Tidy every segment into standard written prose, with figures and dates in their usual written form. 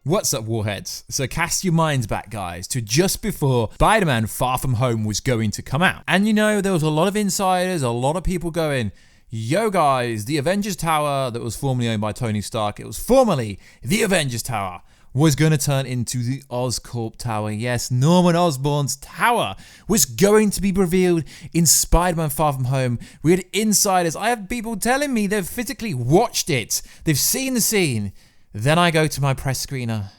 What's up, Warheads? So cast your minds back, guys, to just before Spider-Man Far From Home was going to come out. And you know, there was a lot of insiders, a lot of people going, yo guys, the Avengers Tower that was formerly owned by Tony Stark, it was formerly the Avengers Tower, was going to turn into the Oscorp Tower. Yes, Norman Osborn's tower was going to be revealed in Spider-Man Far From Home. We had insiders. I have people telling me they've physically watched it. They've seen the scene. Then I go to my press screener.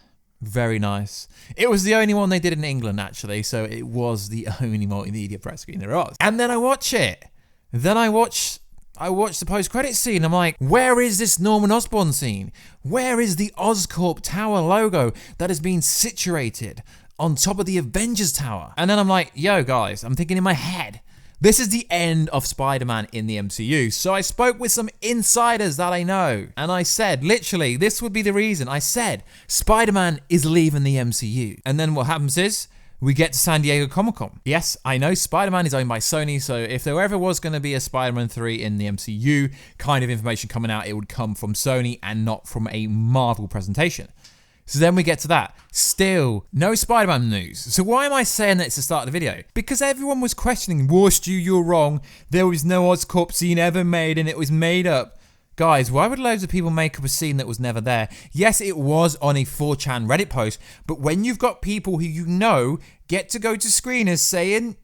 Very nice. It was the only one they did in England, actually, so it was the only multimedia press screener there was. And then I watch it. Then I watch the post-credit scene. I'm like, where is this Norman Osborn scene? Where is the Oscorp Tower logo that has been situated on top of the Avengers Tower? And then I'm like, yo, guys, I'm thinking in my head, this is the end of Spider-Man in the MCU. So I spoke with some insiders that I know. And I said, literally, this would be the reason. I said, Spider-Man is leaving the MCU. And then what happens is, we get to San Diego Comic-Con. Yes, I know Spider-Man is owned by Sony, so if there ever was going to be a Spider-Man 3 in the MCU kind of information coming out, it would come from Sony and not from a Marvel presentation. So then we get to that. Still, no Spider-Man news. So why am I saying that it's the start of the video? Because everyone was questioning, Stu, you're wrong. There was no Oscorp scene ever made and it was made up. Guys, why would loads of people make up a scene that was never there? Yes, it was on a 4chan Reddit post, but when you've got people who you know get to go to screeners saying,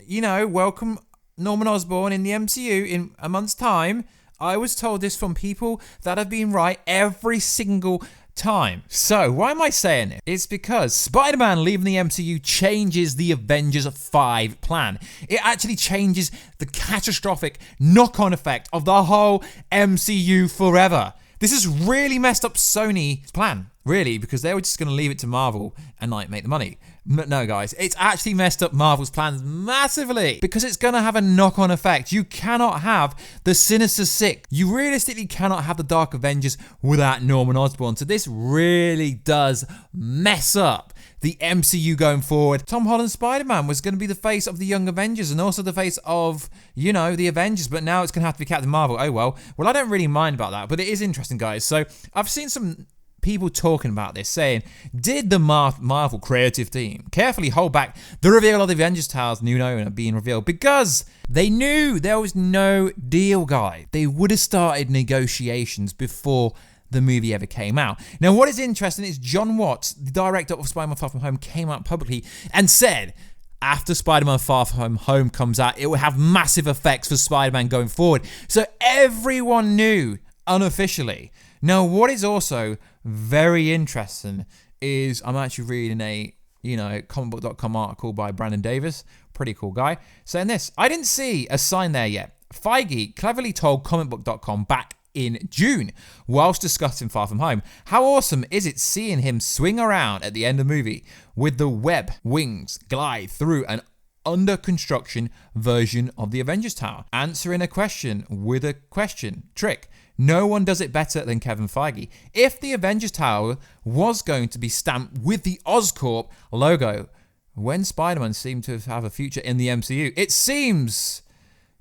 you know, welcome Norman Osborn in the MCU in a month's time, I was told this from people that have been right every single time. So, why am I saying it? It's because Spider-Man leaving the MCU changes the Avengers 5 plan. It actually changes the catastrophic knock-on effect of the whole MCU forever. This has really messed up Sony's plan, really, because they were just going to leave it to Marvel and like make the money. No, guys, it's actually messed up Marvel's plans massively because it's going to have a knock-on effect. You cannot have the Sinister Six. You realistically cannot have the Dark Avengers without Norman Osborn. So this really does mess up the MCU going forward. Tom Holland's Spider-Man was going to be the face of the Young Avengers and also the face of, you know, the Avengers, but now it's going to have to be Captain Marvel. Oh, well, I don't really mind about that, but it is interesting, guys. So I've seen some people talking about this, saying, did the Marvel creative team carefully hold back the reveal of the Avengers Tower's new owner being revealed because they knew there was no deal, guys? They would have started negotiations before the movie ever came out. Now, what is interesting is John Watts, the director of Spider-Man Far From Home, came out publicly and said, after Spider-Man Far From Home comes out, it will have massive effects for Spider-Man going forward. So everyone knew unofficially. Now, what is also very interesting is I'm actually reading a, comicbook.com article by Brandon Davis, pretty cool guy, saying this. I didn't see a sign there yet. Feige cleverly told comicbook.com back in June whilst discussing Far From Home. How awesome is it seeing him swing around at the end of the movie with the web wings glide through an under construction version of the Avengers Tower, answering a question with a question. Trick. No one does it better than Kevin Feige. If the Avengers Tower was going to be stamped with the Oscorp logo, when Spider-Man seemed to have a future in the MCU, it seems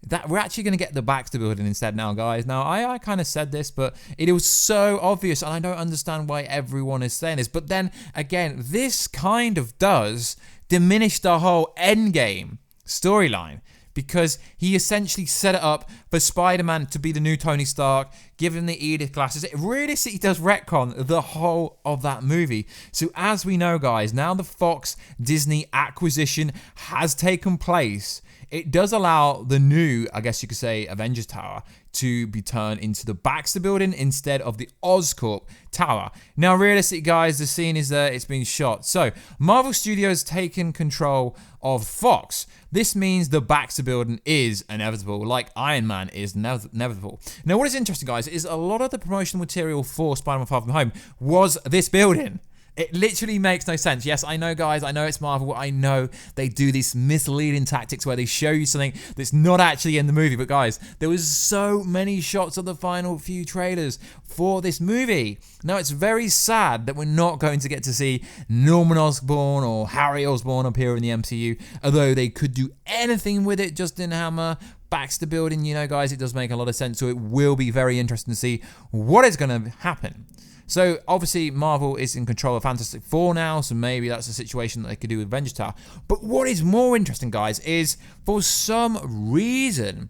that we're actually going to get the Baxter Building instead now, guys. Now, I kind of said this, but it was so obvious, and I don't understand why everyone is saying this. But then, again, this kind of does diminish the whole EndGame storyline, because he essentially set it up for Spider-Man to be the new Tony Stark, give him the Edith glasses. It really does retcon the whole of that movie. So as we know, guys, now the Fox Disney acquisition has taken place. It does allow the new, I guess you could say, Avengers Tower to be turned into the Baxter Building instead of the Oscorp Tower. Now, realistically, guys, the scene is there. It's been shot. So, Marvel Studios taken control of Fox. This means the Baxter Building is inevitable, like Iron Man is inevitable. Now, what is interesting, guys, is a lot of the promotional material for Spider-Man Far From Home was this building. It literally makes no sense. Yes, I know, guys. I know it's Marvel. I know they do these misleading tactics where they show you something that's not actually in the movie. But, guys, there was so many shots of the final few trailers for this movie. Now, it's very sad that we're not going to get to see Norman Osborn or Harry Osborn appear in the MCU, although they could do anything with it. Justin Hammer, Baxter Building, guys, it does make a lot of sense. So it will be very interesting to see what is going to happen. So obviously Marvel is in control of Fantastic Four now, so maybe that's a situation that they could do with Avengers Tower. But what is more interesting, guys, is for some reason,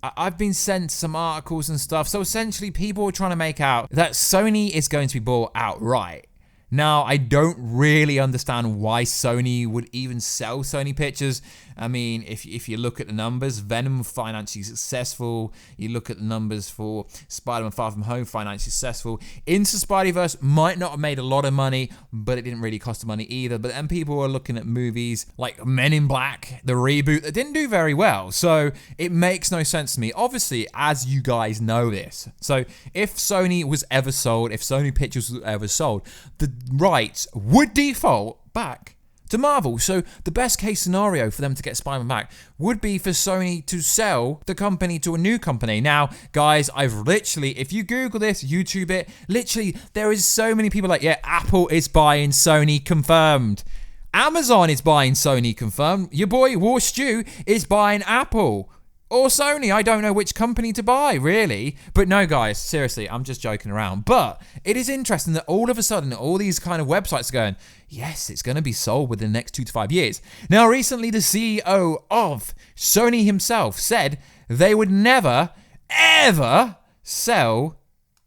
I've been sent some articles and stuff. So essentially people are trying to make out that Sony is going to be bought outright. Now, I don't really understand why Sony would even sell Sony Pictures. I mean, if you look at the numbers, Venom financially successful. You look at the numbers for Spider-Man Far From Home financially successful. Into Spideyverse might not have made a lot of money, but it didn't really cost the money either. But then people are looking at movies like Men in Black, the reboot, that didn't do very well. So it makes no sense to me. Obviously, as you guys know this. So if Sony was ever sold, if Sony Pictures was ever sold, the rights would default back to Marvel. So the best case scenario for them to get Spider-Man back would be for Sony to sell the company to a new company. Now, guys, I've literally, if you Google this, YouTube it, literally, there is so many people like, yeah, Apple is buying Sony, confirmed. Amazon is buying Sony, confirmed. Your boy War Stew is buying Apple. Or Sony, I don't know which company to buy, really. But no, guys, seriously, I'm just joking around. But it is interesting that all of a sudden, all these kind of websites are going, yes, it's going to be sold within the next 2 to 5 years. Now, recently, the CEO of Sony himself said they would never, ever sell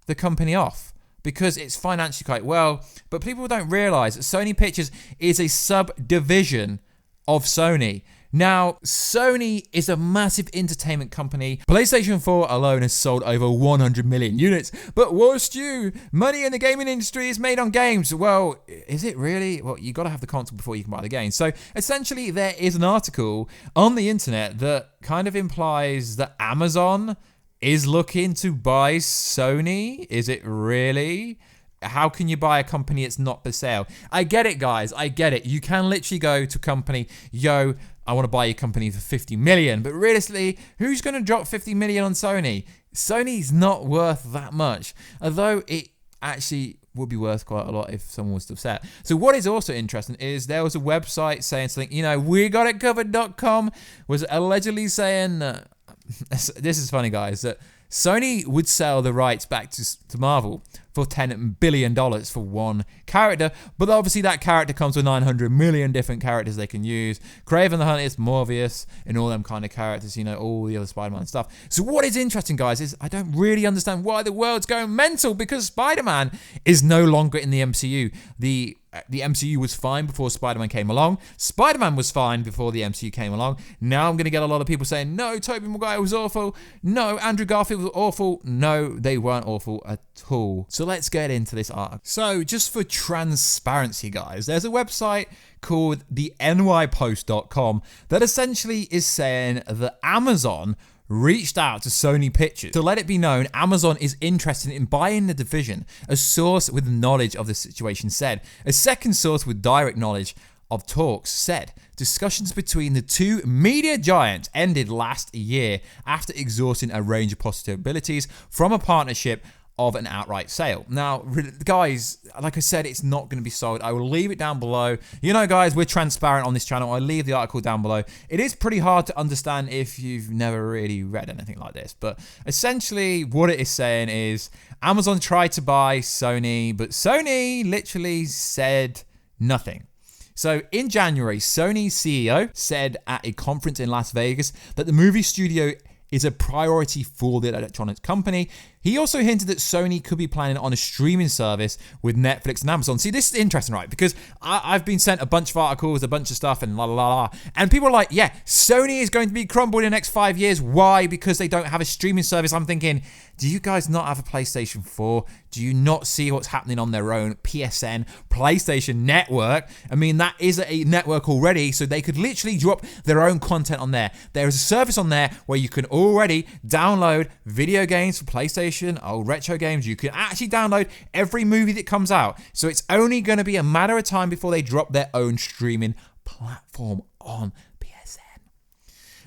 the company off because it's financially quite well. But people don't realize that Sony Pictures is a subdivision of Sony. Now, Sony is a massive entertainment company. PlayStation 4 alone has sold over 100 million units. But what's due? Money in the gaming industry is made on games. Well, is it really? Well, you got to have the console before you can buy the game. So essentially, there is an article on the internet that kind of implies that Amazon is looking to buy Sony. Is it really? How can you buy a company that's not for sale? I get it, guys. I get it. You can literally go to a company, yo, I want to buy your company for 50 million. But realistically, who's going to drop 50 million on Sony? Sony's not worth that much. Although it actually would be worth quite a lot if someone was to sell it. So what is also interesting is there was a website saying something, you know, WeGotItCovered.com was allegedly saying, this is funny, guys, that Sony would sell the rights back to Marvel for $10 billion for one character, but obviously that character comes with 900 million different characters they can use. Kraven the Hunter, Morbius, and all them kind of characters, you know, all the other Spider-Man stuff. So what is interesting, guys, is I don't really understand why the world's going mental because Spider-Man is no longer in the MCU. The MCU was fine before Spider-Man came along. Spider-Man was fine before the MCU came along. Now I'm going to get a lot of people saying, no, Tobey Maguire was awful. No, Andrew Garfield was awful. No, they weren't awful at all. So let's get into this article. So just for transparency, guys, there's a website called the nypost.com that essentially is saying that Amazon reached out to Sony Pictures to let it be known Amazon is interested in buying the division. A source with knowledge of the situation said. A second source with direct knowledge of talks said discussions between the two media giants ended last year after exhausting a range of possibilities from a partnership of an outright sale. Now, guys, like I said, it's not going to be sold. I will leave it down below. You know, guys, we're transparent on this channel. I'll leave the article down below. It is pretty hard to understand if you've never really read anything like this. But essentially, what it is saying is Amazon tried to buy Sony, but Sony literally said nothing. So in January, Sony's CEO said at a conference in Las Vegas that the movie studio is a priority for the electronics company. He also hinted that Sony could be planning on a streaming service with Netflix and Amazon. See, this is interesting, right? Because I've been sent a bunch of articles, a bunch of stuff, and la la la la. And people are like, yeah, Sony is going to be crumbled in the next 5 years. Why? Because they don't have a streaming service. I'm thinking, do you guys not have a PlayStation 4? Do you not see what's happening on their own PSN, PlayStation Network? I mean, that is a network already, so they could literally drop their own content on there. There is a service on there where you can already download video games for PlayStation, old retro games. You can actually download every movie that comes out. So it's only going to be a matter of time before they drop their own streaming platform on PSN.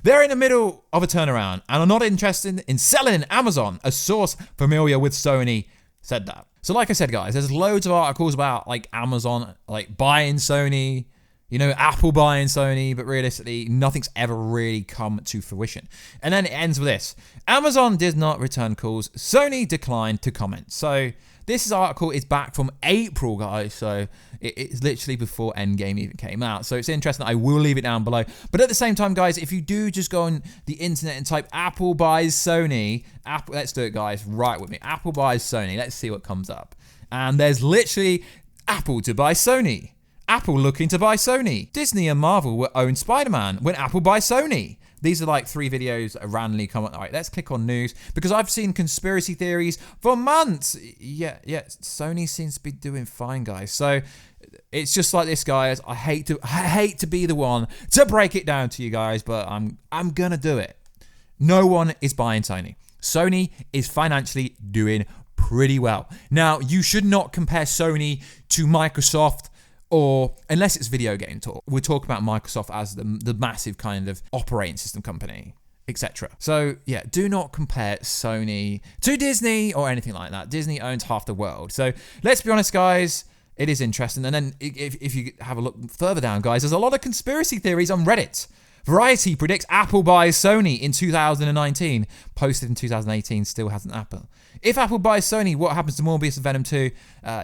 They're in the middle of a turnaround and are not interested in selling Amazon. A source familiar with Sony said that. So like I said, guys, there's loads of articles about like Amazon like buying Sony, you know, Apple buying Sony, but realistically, nothing's ever really come to fruition. And then it ends with this. Amazon did not return calls. Sony declined to comment. So This article is back from April, guys, so it's literally before Endgame even came out. So it's interesting. I will leave it down below. But at the same time, guys, if you do just go on the internet and type Apple buys Sony, let's do it, guys, right with me. Apple buys Sony. Let's see what comes up. And there's literally Apple to buy Sony. Apple looking to buy Sony. Disney and Marvel will own Spider-Man when Apple buys Sony. These are like 3 videos that randomly come up. All right, let's click on news because I've seen conspiracy theories for months. Yeah, Sony seems to be doing fine, guys. So it's just like this, guys. I hate to be the one to break it down to you guys, but I'm gonna do it. No one is buying Sony. Sony is financially doing pretty well. Now, you should not compare Sony to Microsoft, or unless it's video game talk. We're talking about Microsoft as the massive kind of operating system company, etc. So yeah, do not compare Sony to Disney or anything like that. Disney owns half the world. So let's be honest, guys, it is interesting. And then if you have a look further down, guys, there's a lot of conspiracy theories on Reddit. Variety predicts Apple buys Sony in 2019. Posted in 2018, still hasn't happened. If Apple buys Sony, what happens to Morbius and Venom 2?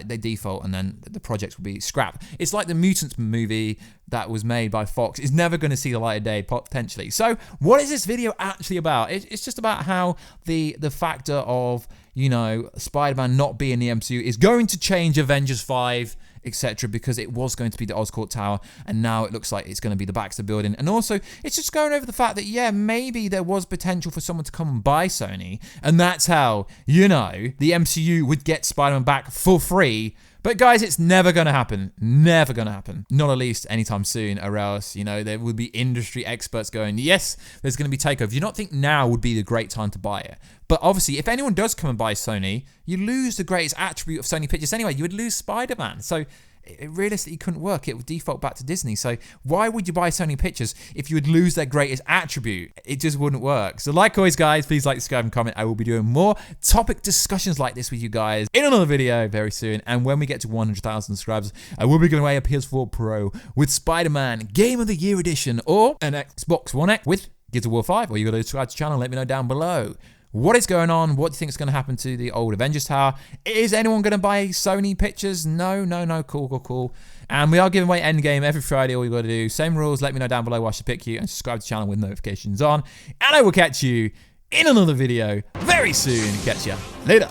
They default and then the projects will be scrapped. It's like the Mutants movie that was made by Fox is never going to see the light of day, potentially. So what is this video actually about? It's just about how the factor of, you know, Spider-Man not being in the MCU is going to change Avengers 5, etc., because it was going to be the Oscorp Tower, and now it looks like it's going to be the Baxter Building. And also, it's just going over the fact that, yeah, maybe there was potential for someone to come and buy Sony, and that's how, you know, the MCU would get Spider-Man back for free. But guys, it's never going to happen. Never going to happen. Not at least anytime soon, or else, you know, there would be industry experts going, yes, there's going to be takeover. You don't think now would be the great time to buy it. But obviously, if anyone does come and buy Sony, you lose the greatest attribute of Sony Pictures anyway. You would lose Spider-Man. So it realistically couldn't work. It would default back to Disney. So why would you buy Sony Pictures if you would lose their greatest attribute? It just wouldn't work. So like always, guys, please like, subscribe, and comment. I will be doing more topic discussions like this with you guys in another video very soon. And when we get to 100,000 subscribers, I will be giving away a PS4 Pro with Spider-Man Game of the Year Edition, or an Xbox One X with Gears of War 5. Or you got to subscribe to the channel and let me know down below. What is going on? What do you think is going to happen to the old Avengers Tower? Is anyone going to buy Sony Pictures? No. Cool. And we are giving away Endgame every Friday. All you got to do, same rules. Let me know down below why I should pick you, and subscribe to the channel with notifications on. And I will catch you in another video very soon. Catch ya later.